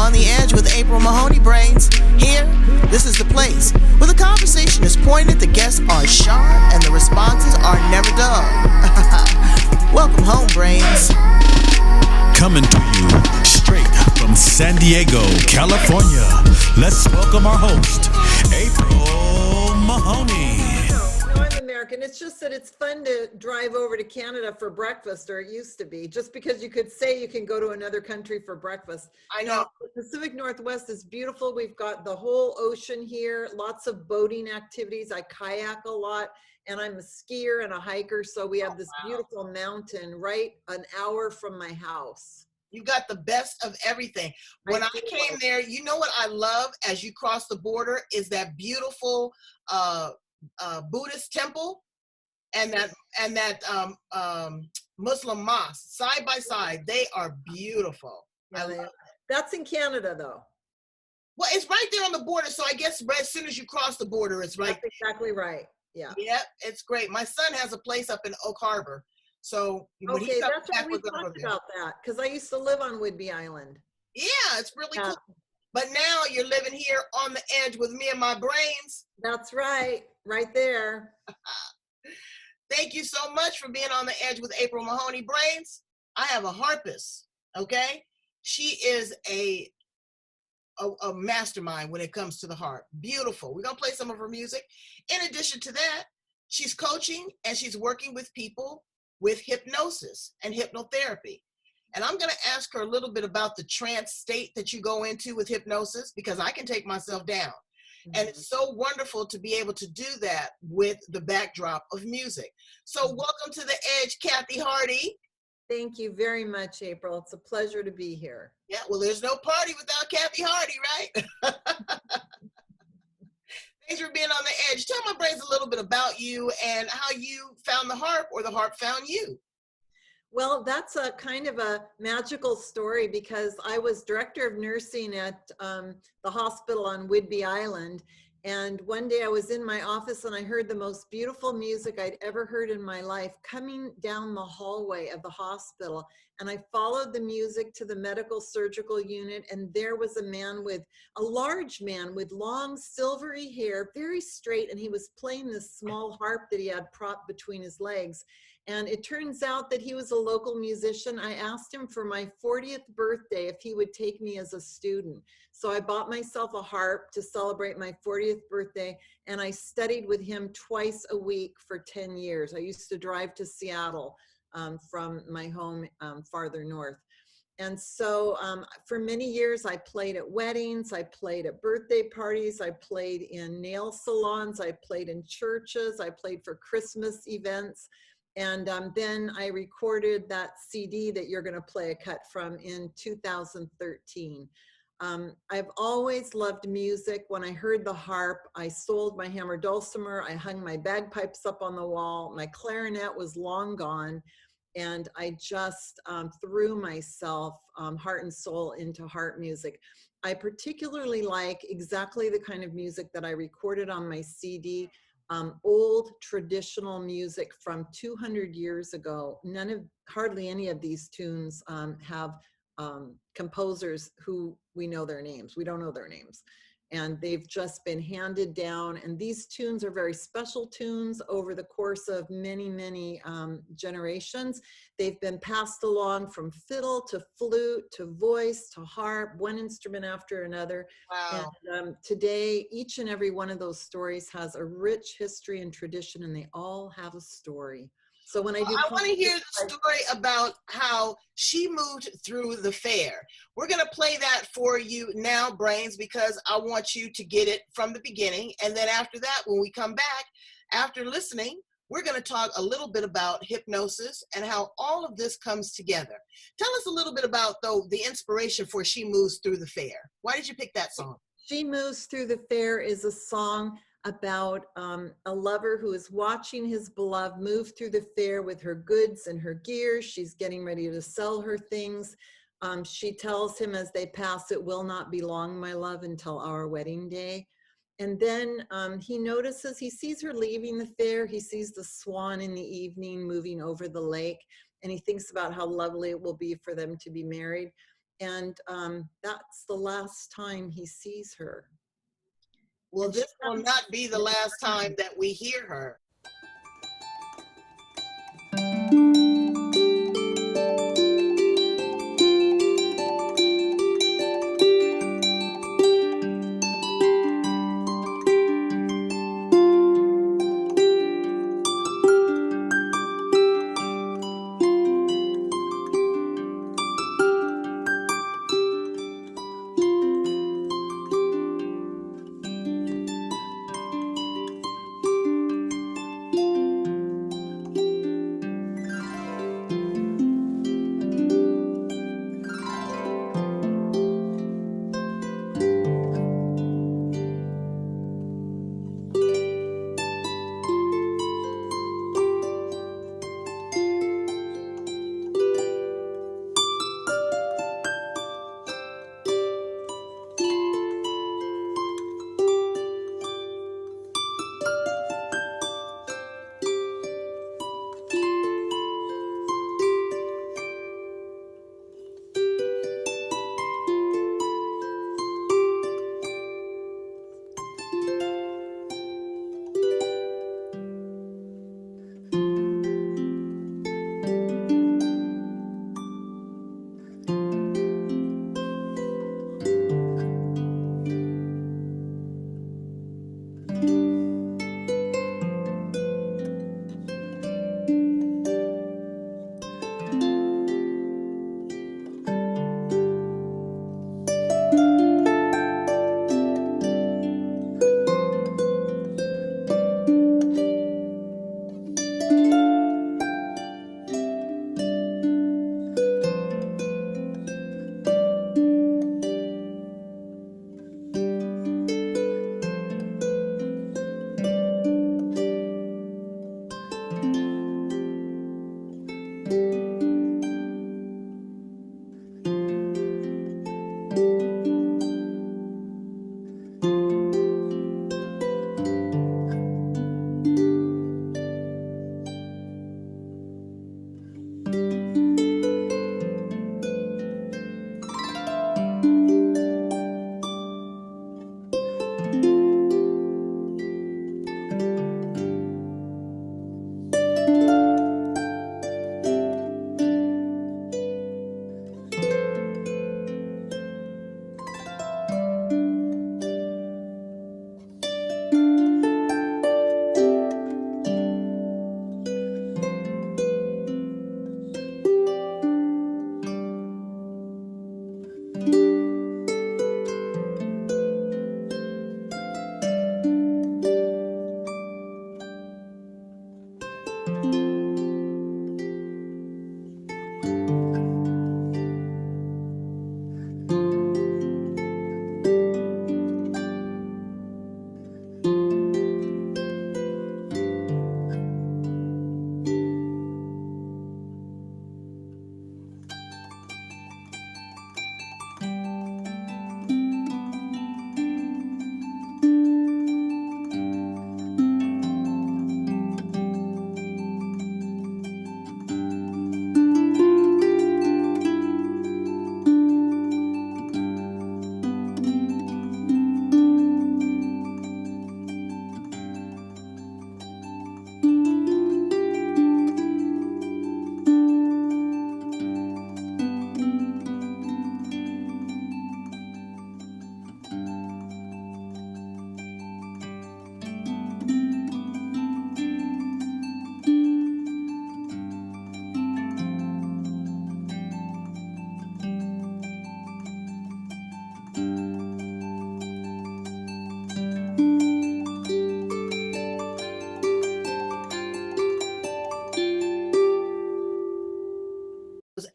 on the Edge with April Mahoney Brains. Here, this is the place where the conversation is pointed, the guests are sharp, and the responses are never dull. Welcome home, Brains. Coming to you straight from San Diego, California. Let's welcome our host, April Mahoney. No, I'm American. It's just that it's fun to drive over to Canada for breakfast, or it used to be, just because you could say you can go to another country for breakfast. I know. The Pacific Northwest is beautiful. We've got the whole ocean here, lots of boating activities. I kayak a lot, and I'm a skier and a hiker, so we have this beautiful mountain right an hour from my house. You got the best of everything. When I came there, you know what I love as you cross the border is that beautiful Buddhist temple and that Muslim mosque side by side. They are beautiful. Yeah, that's in Canada, though. Well, it's right there on the border, so I guess as soon as you cross the border, it's right. That's exactly right. Yeah. Yeah, it's great. My son has a place up in Oak Harbor. So when okay, he's up that's back, what we talked about that, because I used to live on Whidbey Island. Yeah, it's really cool. But now you're living here on the edge with me and my brains. That's right, right there. Thank you so much for being on the edge with April Mahoney Brains. I have a harpist, okay? She is a mastermind when it comes to the harp. Beautiful. We're going to play some of her music. In addition to that, she's coaching and she's working with people with hypnosis and hypnotherapy. And I'm going to ask her a little bit about the trance state that you go into with hypnosis, because I can take myself down. Mm-hmm. And it's so wonderful to be able to do that with the backdrop of music. So welcome to the Edge, Kathie Hardy. Thank you very much, April. It's a pleasure to be here. Yeah, well, there's no party without Kathie Hardy, right? Thanks for being on the edge. Tell my brains a little bit about you and how you found the harp, or the harp found you. Well, that's a kind of a magical story, because I was director of nursing at the hospital on Whidbey Island. And one day I was in my office and I heard the most beautiful music I'd ever heard in my life coming down the hallway of the hospital. And I followed the music to the medical surgical unit, and there was a large man with long silvery hair, very straight, and he was playing this small harp that he had propped between his legs. And it turns out that he was a local musician. I asked him for my 40th birthday if he would take me as a student. So I bought myself a harp to celebrate my 40th birthday, and I studied with him twice a week for 10 years. I used to drive to Seattle from my home farther north. And so for many years, I played at weddings, I played at birthday parties, I played in nail salons, I played in churches, I played for Christmas events. And then I recorded that CD that you're going to play a cut from in 2013. I've always loved music. When I heard the harp, I sold my hammer dulcimer. I hung my bagpipes up on the wall. My clarinet was long gone. And I just threw myself heart and soul into harp music. I particularly like exactly the kind of music that I recorded on my CD. Old traditional music from 200 years ago. Hardly any of these tunes have composers who we know their names. We don't know their names. And they've just been handed down. And these tunes are very special tunes over the course of many, many generations. They've been passed along from fiddle to flute to voice to harp, one instrument after another. Wow. And today, each and every one of those stories has a rich history and tradition, and they all have a story. So when I want to hear the story about how she moved through the fair. We're going to play that for you now, Brains, because I want you to get it from the beginning. And then after that, when we come back, after listening, we're going to talk a little bit about hypnosis and how all of this comes together. Tell us a little bit about, though, the inspiration for She Moves Through the Fair. Why did you pick that song? She Moves Through the Fair is a song about a lover who is watching his beloved move through the fair with her goods and her gear. She's getting ready to sell her things. She tells him as they pass, "It will not be long, my love, until our wedding day." And then he sees her leaving the fair. He sees the swan in the evening moving over the lake, and he thinks about how lovely it will be for them to be married. And that's the last time he sees her. Well, And this will not be the last time that we hear her.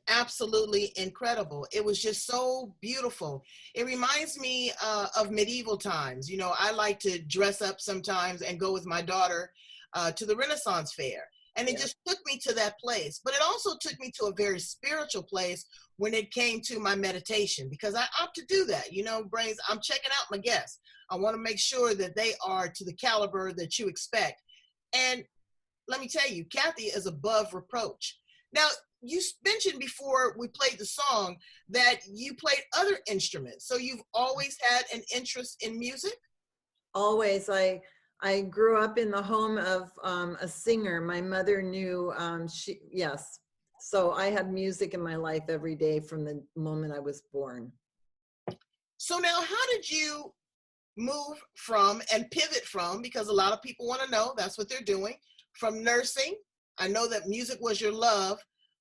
Absolutely incredible. It was just so beautiful. It reminds me of medieval times. You know, I like to dress up sometimes and go with my daughter to the Renaissance fair. And it just took me to that place. But it also took me to a very spiritual place when it came to my meditation, because I opt to do that. You know, Brains, I'm checking out my guests. I want to make sure that they are to the caliber that you expect. And let me tell you, Kathie is above reproach. Now, you mentioned before we played the song that you played other instruments. So you've always had an interest in music? Always. I grew up in the home of a singer. My mother knew, yes. So I had music in my life every day from the moment I was born. So now how did you move from and pivot from, because a lot of people want to know, that's what they're doing, from nursing, I know that music was your love,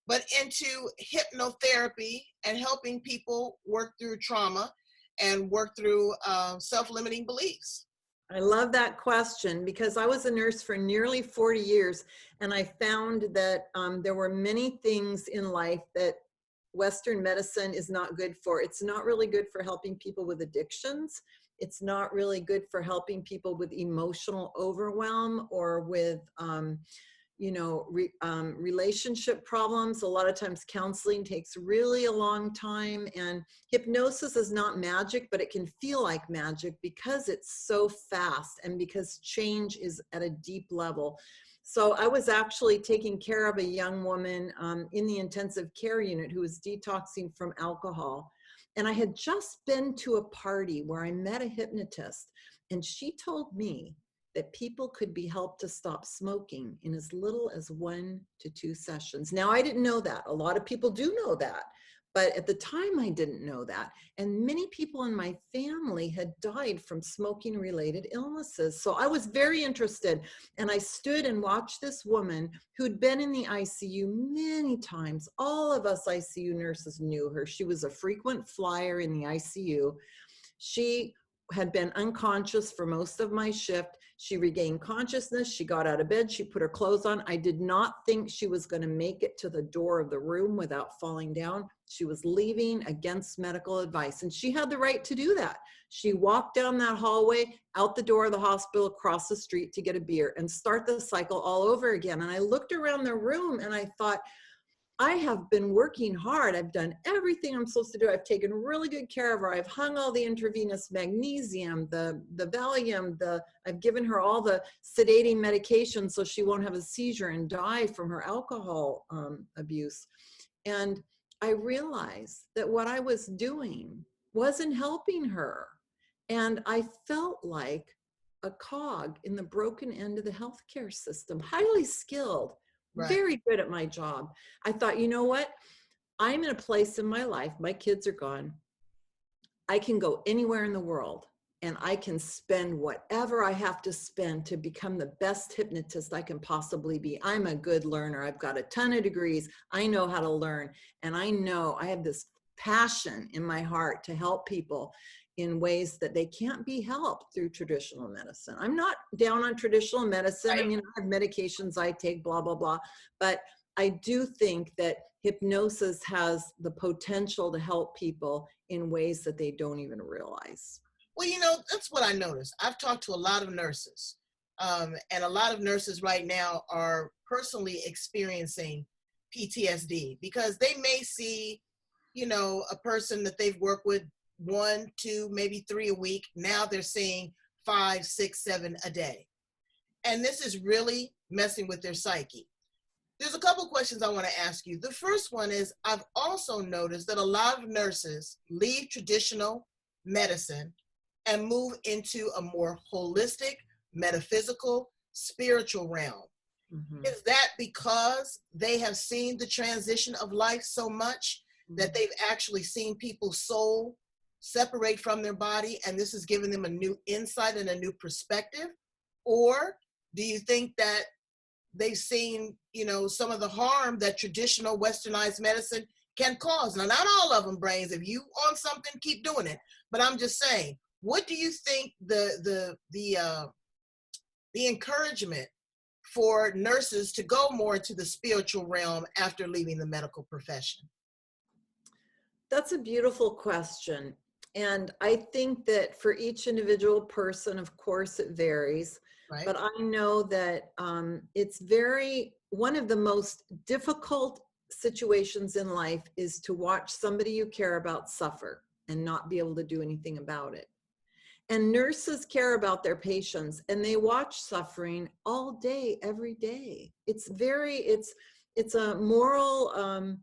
but into hypnotherapy and helping people work through trauma and work through self-limiting beliefs? I love that question because I was a nurse for nearly 40 years, and I found that there were many things in life that Western medicine is not good for. It's not really good for helping people with addictions. It's not really good for helping people with emotional overwhelm or with relationship problems. A lot of times counseling takes really a long time, and hypnosis is not magic, but it can feel like magic because it's so fast and because change is at a deep level. So I was actually taking care of a young woman in the intensive care unit who was detoxing from alcohol. And I had just been to a party where I met a hypnotist, and she told me that people could be helped to stop smoking in as little as 1 to 2 sessions. Now, I didn't know that. A lot of people do know that. But at the time, I didn't know that. And many people in my family had died from smoking-related illnesses. So I was very interested. And I stood and watched this woman who'd been in the ICU many times. All of us ICU nurses knew her. She was a frequent flyer in the ICU. She had been unconscious for most of my shift. She regained consciousness. She got out of bed. She put her clothes on. I did not think she was going to make it to the door of the room without falling down. She was leaving against medical advice, and she had the right to do that. She walked down that hallway, out the door of the hospital, across the street to get a beer and start the cycle all over again. And I looked around the room and I thought, I have been working hard. I've done everything I'm supposed to do. I've taken really good care of her. I've hung all the intravenous magnesium, the Valium, I've given her all the sedating medication so she won't have a seizure and die from her alcohol abuse. And I realized that what I was doing wasn't helping her. And I felt like a cog in the broken end of the healthcare system, highly skilled, Right. very good at my job. I thought, you know what? I'm in a place in my life, my kids are gone. I can go anywhere in the world and I can spend whatever I have to spend to become the best hypnotist I can possibly be. I'm a good learner. I've got a ton of degrees. I know how to learn. And I know I have this passion in my heart to help people in ways that they can't be helped through traditional medicine. I'm not down on traditional medicine. Right. I mean, I have medications I take, blah, blah, blah. But I do think that hypnosis has the potential to help people in ways that they don't even realize. Well, that's what I noticed. I've talked to a lot of nurses, and a lot of nurses right now are personally experiencing PTSD because they may see, a person that they've worked with 1, 2, maybe 3 a week. Now they're seeing 5, 6, 7 a day. And this is really messing with their psyche. There's a couple questions I want to ask you. The first one is, I've also noticed that a lot of nurses leave traditional medicine and move into a more holistic, metaphysical, spiritual realm. Mm-hmm. Is that because they have seen the transition of life so much that they've actually seen people's soul separate from their body, and this has given them a new insight and a new perspective? Or do you think that they've seen, some of the harm that traditional westernized medicine can cause? Now, not all of them, Brains. If you on something, keep doing it. But I'm just saying, what do you think the encouragement for nurses to go more into the spiritual realm after leaving the medical profession? That's a beautiful question. And I think that for each individual person, of course, it varies. Right. But I know that it's one of the most difficult situations in life is to watch somebody you care about suffer and not be able to do anything about it. And nurses care about their patients and they watch suffering all day, every day. It's it's a moral,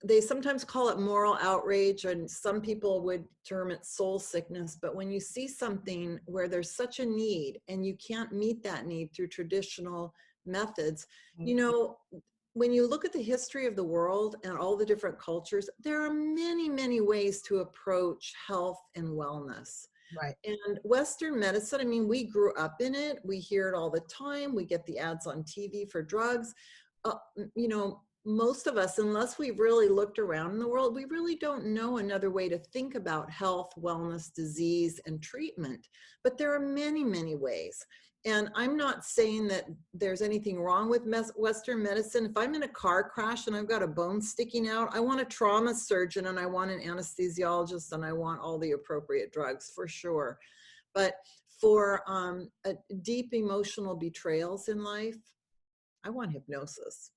they sometimes call it moral outrage, and some people would term it soul sickness. But when you see something where there's such a need and you can't meet that need through traditional methods, you know, when you look at the history of the world and all the different cultures, there are many, many ways to approach health and wellness. Right. And Western medicine, I mean, we grew up in it. We hear it all the time. We get the ads on TV for drugs. You know, most of us, unless we've really looked around in the world, we really don't know another way to think about health, wellness, disease, and treatment. But there are many, many ways. And I'm not saying that there's anything wrong with Western medicine. If I'm in a car crash and I've got a bone sticking out, I want a trauma surgeon and I want an anesthesiologist and I want all the appropriate drugs for sure. But for deep emotional betrayals in life, I want hypnosis.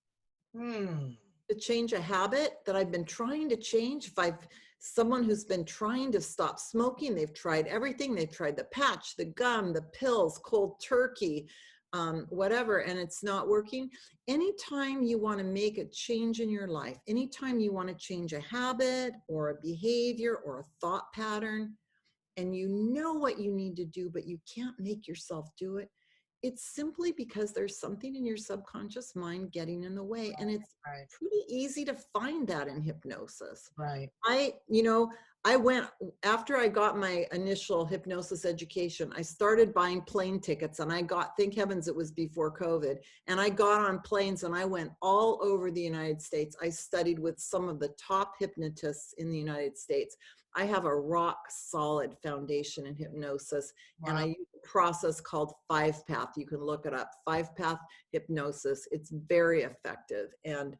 To change a habit that I've been trying to change. If I've someone who's been trying to stop smoking, they've tried everything. They've tried the patch, the gum, the pills, cold turkey, whatever, and it's not working. Anytime you want to make a change in your life, anytime you want to change a habit or a behavior or a thought pattern, and you know what you need to do, but you can't make yourself do it, it's simply because there's something in your subconscious mind getting in the way. And it's pretty easy to find that in hypnosis. Right. I went, after I got my initial hypnosis education, I started buying plane tickets, and I got, thank heavens it was before COVID, and I got on planes and I went all over the United States. I studied with some of the top hypnotists in the United States. I have a rock solid foundation in hypnosis. Wow. And I use a process called 5-Path. You can look it up, 5-Path hypnosis. It's very effective. And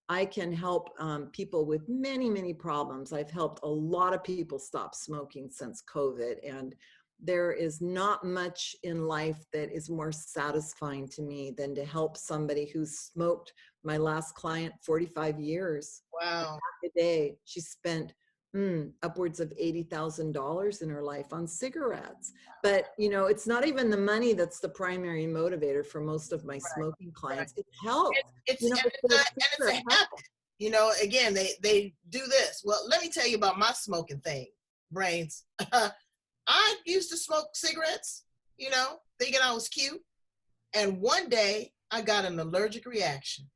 I can help people with many, many problems. I've helped a lot of people stop smoking since COVID. And there is not much in life that is more satisfying to me than to help somebody who's smoked. My last client, 45 years. Wow. A day. She spent upwards of $80,000 in her life on cigarettes. But, you know, it's not even the money that's the primary motivator for most of my smoking clients. It's health. It's a habit. You know, again, they do this. Well, let me tell you about my smoking thing, Brains. I used to smoke cigarettes, you know, thinking I was cute. And one day I got an allergic reaction.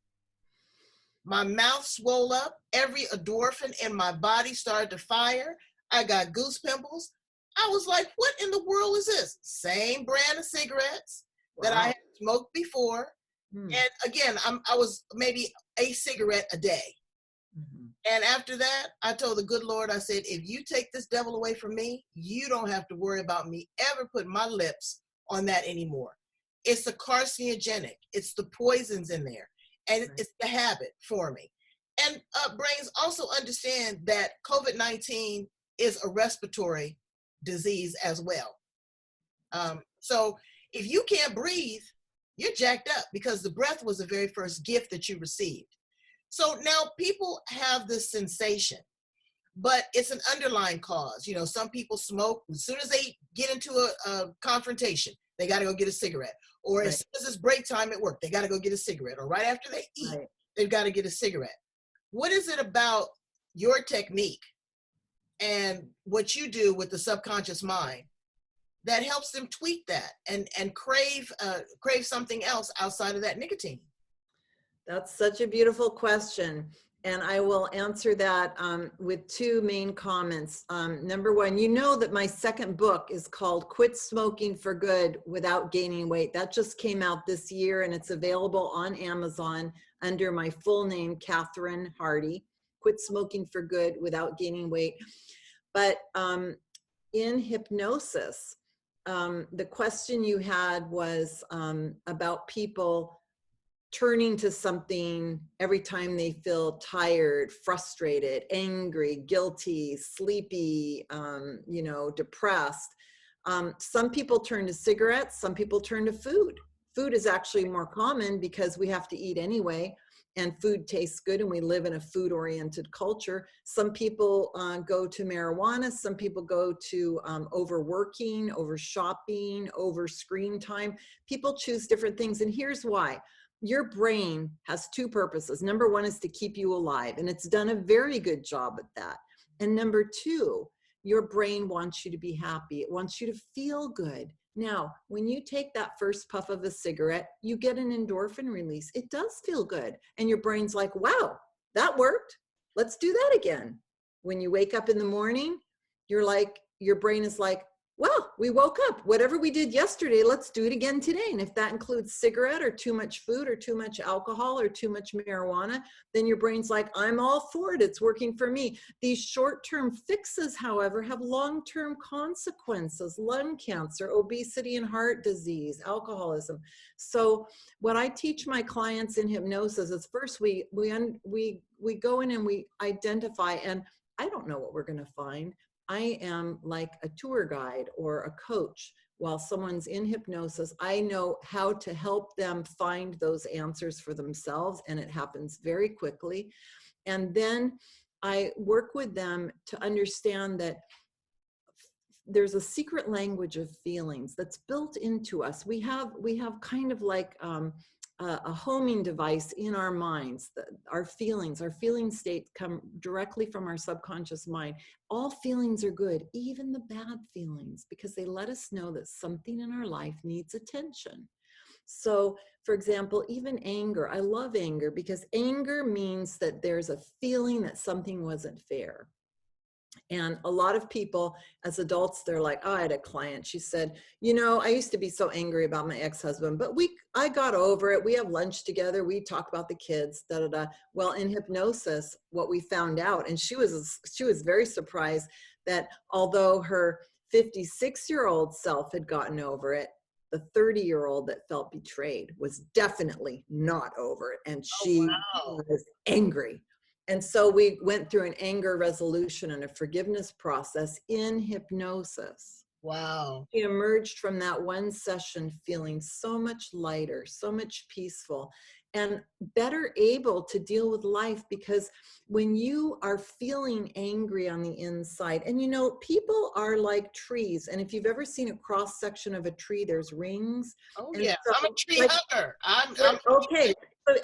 My mouth swelled up. Every endorphin in my body started to fire. I got goose pimples. I was like, what in the world is this? Same brand of cigarettes that I had smoked before. And again, I was maybe a cigarette a day. And after that, I told the good Lord, I said, if you take this devil away from me, you don't have to worry about me ever putting my lips on that anymore. It's the carcinogenic. It's the poisons in there. And it's the habit for me. And Brains, also understand that COVID-19 is a respiratory disease as well. So if you can't breathe, you're jacked up, because the breath was the very first gift that you received. So now people have this sensation, but it's an underlying cause. You know, some people smoke. As soon as they get into a confrontation, they got to go get a cigarette. Or as soon as it's break time at work, they got to go get a cigarette. Or right after they eat, they've got to get a cigarette. What is it about your technique and what you do with the subconscious mind that helps them tweak that and crave something else outside of that nicotine? That's such a beautiful question. And I will answer that with two main comments. Number one, you know that my second book is called Quit Smoking for Good Without Gaining Weight. That just came out this year, and it's available on Amazon under my full name, Kathie Hardy. Quit Smoking for Good Without Gaining Weight. But in hypnosis, the question you had was about people turning to something every time they feel tired, frustrated, angry, guilty, sleepy, you know, depressed. Some people turn to cigarettes, some people turn to food. Food is actually more common because we have to eat anyway, and food tastes good, and we live in a food-oriented culture. Some people go to marijuana, some people go to overworking, over shopping, over screen time. People choose different things, and here's why. your brain has two purposes. Number one is to keep you alive, and it's done a very good job at that. And number two, your brain wants you to be happy. It wants you to feel good. Now, when you take that first puff of a cigarette, you get an endorphin release. It does feel good. And your brain's like, wow, that worked. Let's do that again. When you wake up in the morning, you're like, your brain is like, well, we woke up. Whatever we did yesterday, let's do it again today. And if that includes cigarette or too much food or too much alcohol or too much marijuana, then your brain's like, I'm all for it. It's working for me. These short-term fixes, however, have long-term consequences: lung cancer, obesity and heart disease, alcoholism. So what I teach my clients in hypnosis is, first we go in and we identify, and I don't know what we're going to find. I am like a tour guide or a coach. While someone's in hypnosis, I know how to help them find those answers for themselves, and it happens very quickly. And then I work with them to understand that there's a secret language of feelings that's built into us. We have kind of like a homing device in our minds. Our feeling states come directly from our subconscious mind. All feelings are good, even the bad feelings, because they let us know that something in our life needs attention. So, for example, even anger. I love anger because anger means that there's a feeling that something wasn't fair. And a lot of people as adults, they're like, oh, I had a client. She said, you know, I used to be so angry about my ex-husband, but I got over it. We have lunch together. We talk about the kids, da, da, da. Well, in hypnosis, what we found out, and she was very surprised that although her 56-year-old self had gotten over it, the 30-year-old that felt betrayed was definitely not over it. And she was angry. And so we went through an anger resolution and a forgiveness process in hypnosis. Wow. She emerged from that one session feeling so much lighter, so much peaceful, and better able to deal with life, because when you are feeling angry on the inside, and you know, people are like trees. And if you've ever seen a cross section of a tree, there's rings. Oh, and yeah. so, I'm a tree hugger. I'm okay.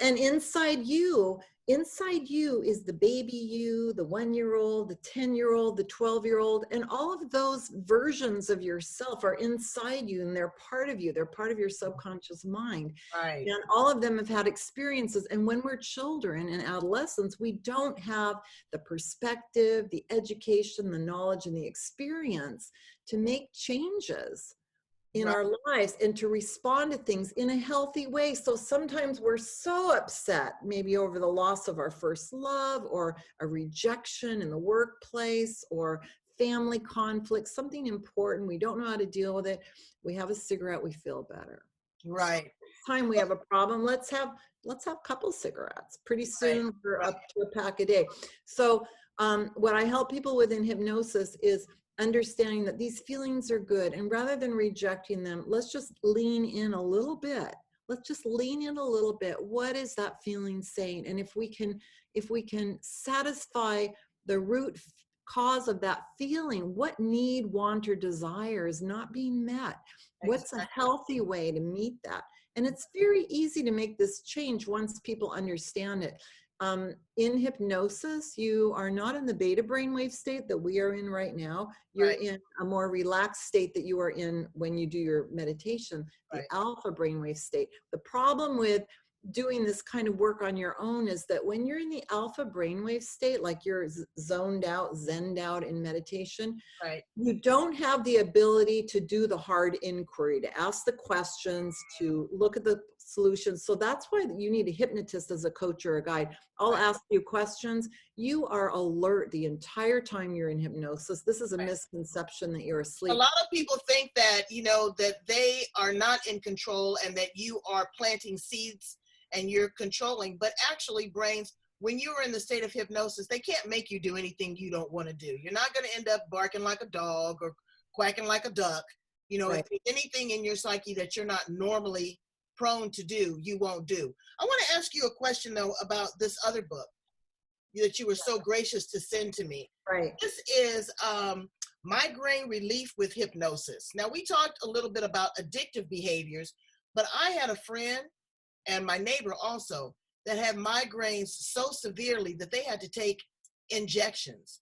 And inside you is the baby you, the 1-year-old, the 10-year-old, the 12-year-old, and all of those versions of yourself are inside you, and they're part of you. They're part of your subconscious mind. right. And all of them have had experiences. And when we're children and adolescents, we don't have the perspective, the education, the knowledge, and the experience to make changes in our lives and to respond to things in a healthy way. So sometimes we're so upset, maybe over the loss of our first love, or a rejection in the workplace, or family conflict, something important. We don't know how to deal with it. We have a cigarette, we feel better. Right. So time we have a problem, let's have a couple cigarettes. Pretty soon we're up to a pack a day. So what I help people with in hypnosis is understanding that these feelings are good, and rather than rejecting them, let's just lean in a little bit. Let's just lean in a little bit. What is that feeling saying? And if we can satisfy the root cause of that feeling, what need, want, or desire is not being met? What's a healthy way to meet that? And it's very easy to make this change once people understand it. In hypnosis, you are not in the beta brainwave state that we are in right now. You're in a more relaxed state that you are in when you do your meditation, the alpha brainwave state. The problem with doing this kind of work on your own is that when you're in the alpha brainwave state, like you're zoned out, zenned out in meditation, you don't have the ability to do the hard inquiry, to ask the questions, to look at the solutions. So that's why you need a hypnotist as a coach or a guide. I'll ask you questions. You are alert the entire time you're in hypnosis. This is a misconception that you're asleep. A lot of people think that, you know, that they are not in control and that you are planting seeds and you're controlling, but actually brains, when you are in the state of hypnosis, they can't make you do anything you don't want to do. You're not going to end up barking like a dog or quacking like a duck. You know, if there's anything in your psyche that you're not normally prone to do, you won't do. I want to ask you a question though about this other book that you were so gracious to send to me. This is Migraine Relief with Hypnosis. Now, we talked a little bit about addictive behaviors, but I had a friend, and my neighbor also that had migraines so severely that they had to take injections.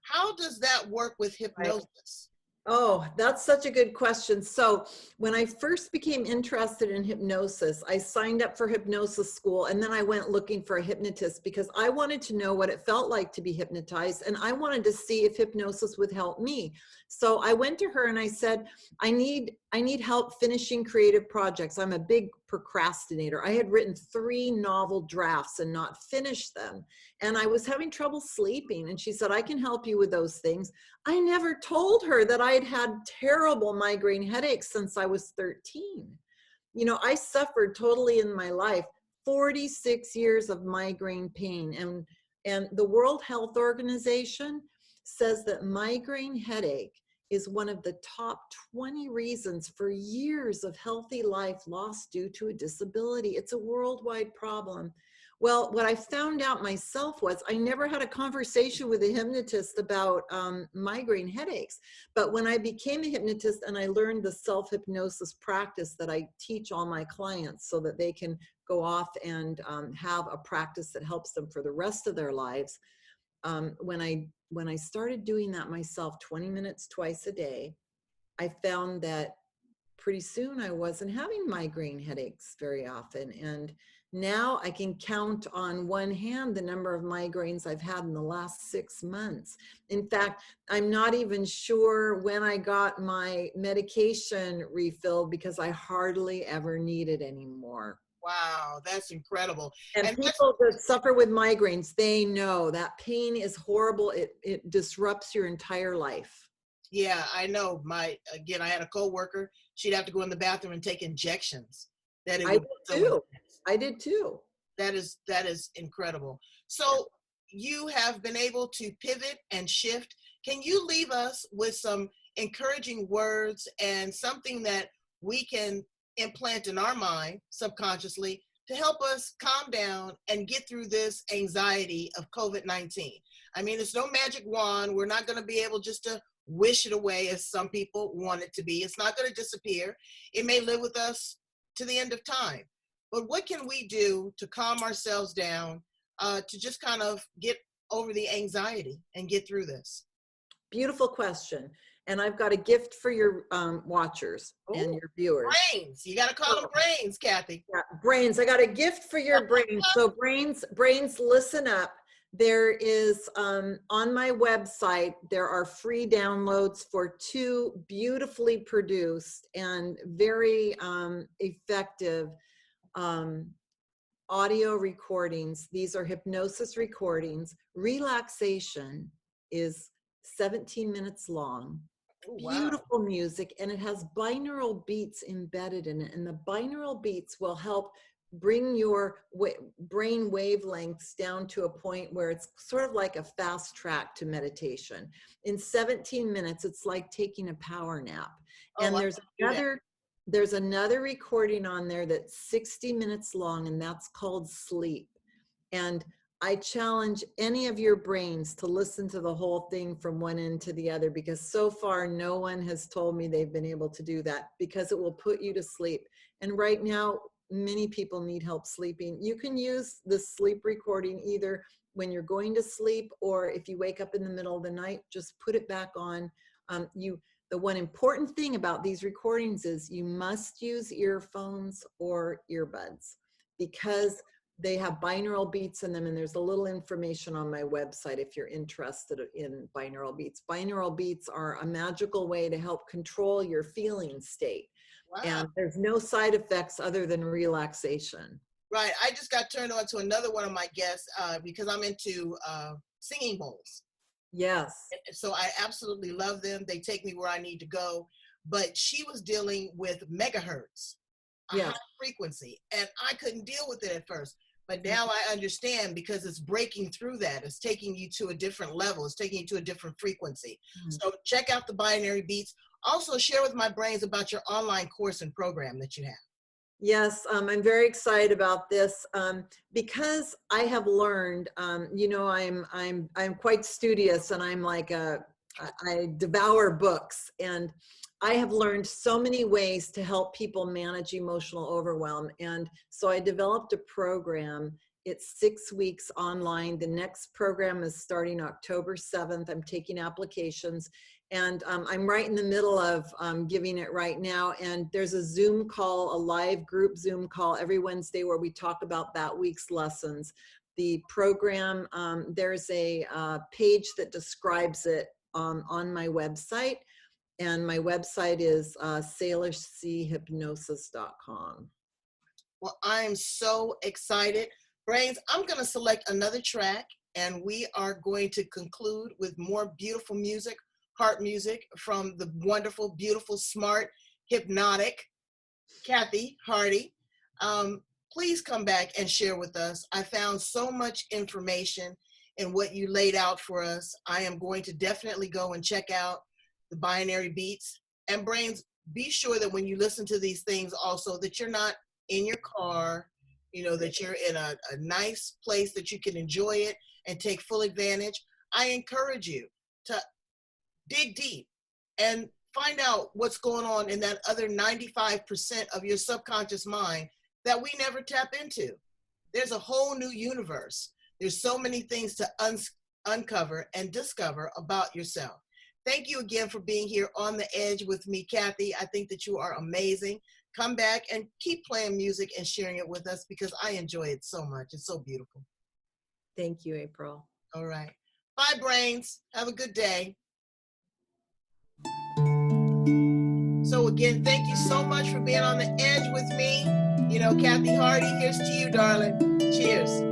How does that work with hypnosis? Oh, that's such a good question. So when I first became interested in hypnosis, I signed up for hypnosis school, and then I went looking for a hypnotist because I wanted to know what it felt like to be hypnotized, and I wanted to see if hypnosis would help me. So I went to her and I said, I need help finishing creative projects. I'm a big procrastinator. I had written 3 novel drafts and not finished them, and I was having trouble sleeping. And she said, I can help you with those things. I never told her that I had had terrible migraine headaches since I was 13. You know, I suffered totally in my life, 46 years of migraine pain. And the World Health Organization says that migraine headache is one of the top 20 reasons for years of healthy life lost due to a disability. It's a worldwide problem. Well, what I found out myself was I never had a conversation with a hypnotist about migraine headaches. But when I became a hypnotist and I learned the self-hypnosis practice that I teach all my clients so that they can go off and have a practice that helps them for the rest of their lives, when I started doing that myself 20 minutes twice a day, I found that pretty soon I wasn't having migraine headaches very often. And now I can count on one hand the number of migraines I've had in the last 6 months. In fact, I'm not even sure when I got my medication refilled because I hardly ever need it anymore. Wow, that's incredible. And And that's, people that suffer with migraines, they know that pain is horrible. It disrupts your entire life. yeah, I know. Again, I had a coworker. She'd have to go in the bathroom and take injections. That it I would did so too. intense. I did too. That is incredible. So you have been able to pivot and shift. Can you leave us with some encouraging words and something that we can implant in our mind subconsciously to help us calm down and get through this anxiety of COVID-19? I mean, it's no magic wand. We're not going to be able just to wish it away as some people want it to be. It's not going to disappear. It may live with us to the end of time. But what can we do to calm ourselves down, to just kind of get over the anxiety and get through this? Beautiful question. And I've got a gift for your watchers and Ooh, your viewers. brains. You got to call them brains, Kathie. Yeah, brains. I got a gift for your brains. So brains, listen up. There is on my website, there are free downloads for 2 beautifully produced and very effective audio recordings. These are hypnosis recordings. Relaxation is 17 minutes long. Ooh, wow. Beautiful music, and it has binaural beats embedded in it, and the binaural beats will help bring your brain wavelengths down to a point where it's sort of like a fast track to meditation. In 17 minutes, it's like taking a power nap. And there's another recording on there that's 60 minutes long, and that's called Sleep. And I challenge any of your brains to listen to the whole thing from one end to the other, because so far no one has told me they've been able to do that, because it will put you to sleep. And right now, many people need help sleeping. You can use the sleep recording either when you're going to sleep, or if you wake up in the middle of the night, just put it back on. The one important thing about these recordings is you must use earphones or earbuds, because they have binaural beats in them, and there's a little information on my website if you're interested in binaural beats. Binaural beats are a magical way to help control your feeling state. Wow. And there's no side effects other than relaxation. Right. I just got turned on to another one of my guests because I'm into singing bowls. Yes. So I absolutely love them. They take me where I need to go. But she was dealing with megahertz, high frequency, and I couldn't deal with it at first. But now I understand, because it's breaking through that. It's taking you to a different level. It's taking you to a different frequency. So check out the binary beats. Also share with my brains about your online course and program that you have. Yes, I'm very excited about this because I have learned, you know, I'm quite studious, and I'm like I devour books, and I have learned so many ways to help people manage emotional overwhelm. And so I developed a program. It's 6 weeks online. The next program is starting October 7th. I'm taking applications, and I'm right in the middle of giving it right now. And there's a Zoom call, a live group Zoom call every Wednesday where we talk about that week's lessons. The program, there's a page that describes it on my website. And my website is sailorseahypnosis.com. Well, I'm so excited. Brains, I'm going to select another track, and we are going to conclude with more beautiful music, harp music from the wonderful, beautiful, smart, hypnotic Kathie Hardy. Please come back and share with us. I found so much information in what you laid out for us. I am going to definitely go and check out the binary beats. And Brains, be sure that when you listen to these things also, that you're not in your car, you know, that you're in a nice place that you can enjoy it and take full advantage. I encourage you to dig deep and find out what's going on in that other 95% of your subconscious mind that we never tap into. There's a whole new universe. There's so many things to uncover and discover about yourself. Thank you again for being here on the edge with me, Kathie. I think that you are amazing. Come back and keep playing music and sharing it with us because I enjoy it so much. It's so beautiful. Thank you, April. All right. Bye, Brains. Have a good day. So again, thank you so much for being on the edge with me. You know, Kathie Hardy, here's to you, darling. Cheers.